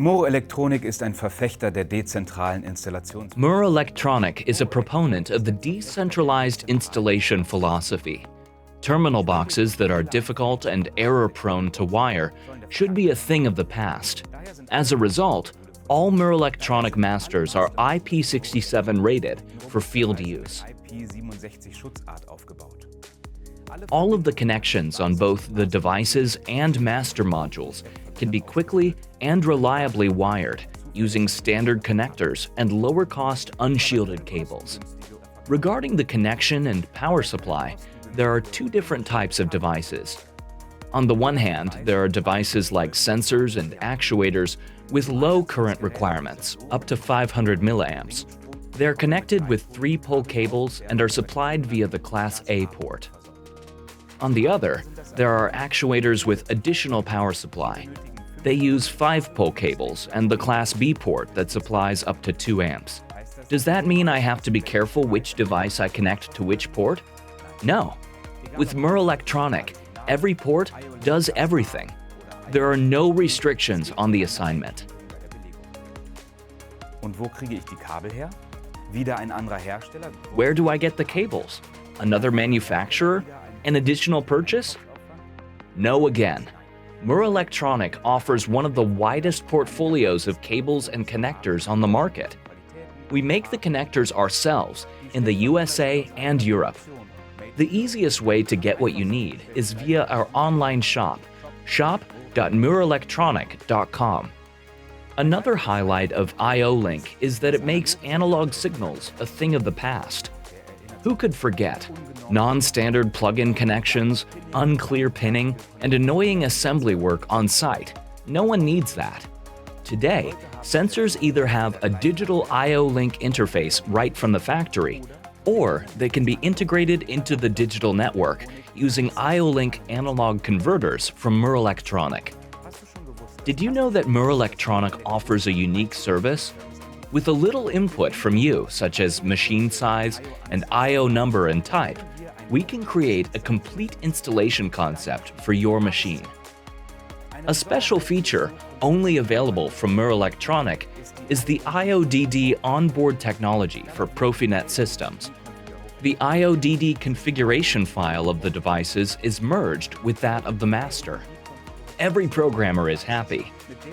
Moro Electronic ist ein Verfechter der dezentralen Installations. Murr Electronic is a proponent of the decentralized installation philosophy. Terminal boxes that are difficult and error-prone to wire should be a thing of the past. As a result, all Murr Electronic masters are IP67 rated for field use. IP67 Schutzart aufgebaut. All of the connections on both the devices and master modules can be quickly and reliably wired using standard connectors and lower-cost unshielded cables. Regarding the connection and power supply, there are two different types of devices. On the one hand, there are devices like sensors and actuators with low current requirements, up to 500 milliamps. They're connected with 3-pole cables and are supplied via the Class A port. On the other, there are actuators with additional power supply. They use 5-pole cables and the Class B port that supplies up to 2 amps. Does that mean I have to be careful which device I connect to which port? No. With Murr Electronic, every port does everything. There are no restrictions on the assignment. Und wo kriege ich die Kabel her? Wieder ein anderer Hersteller? Where do I get the cables? Another manufacturer? An additional purchase? No again. Murr Electronic offers one of the widest portfolios of cables and connectors on the market. We make the connectors ourselves in the USA and Europe. The easiest way to get what you need is via our online shop, shop.murrelectronic.com. Another highlight of IO-Link is that it makes analog signals a thing of the past. Who could forget non-standard plug-in connections, unclear pinning, and annoying assembly work on site? No one needs that. Today, sensors either have a digital IO-Link interface right from the factory, or they can be integrated into the digital network using IO-Link analog converters from Murr Electronic. Did you know that Murr Electronic offers a unique service? With a little input from you, such as machine size and I/O number and type, we can create a complete installation concept for your machine. A special feature only available from Murr Electronic is the IODD onboard technology for Profinet systems. The IODD configuration file of the devices is merged with that of the master. Every programmer is happy.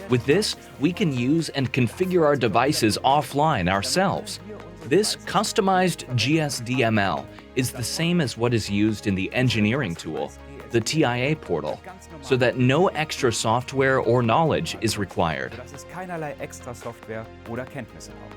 With this, we can use and configure our devices offline ourselves. This customized GSDML is the same as what is used in the engineering tool, the TIA portal, so that no extra software or knowledge is required. Dass es keinerlei extra Software oder Kenntnisse braucht.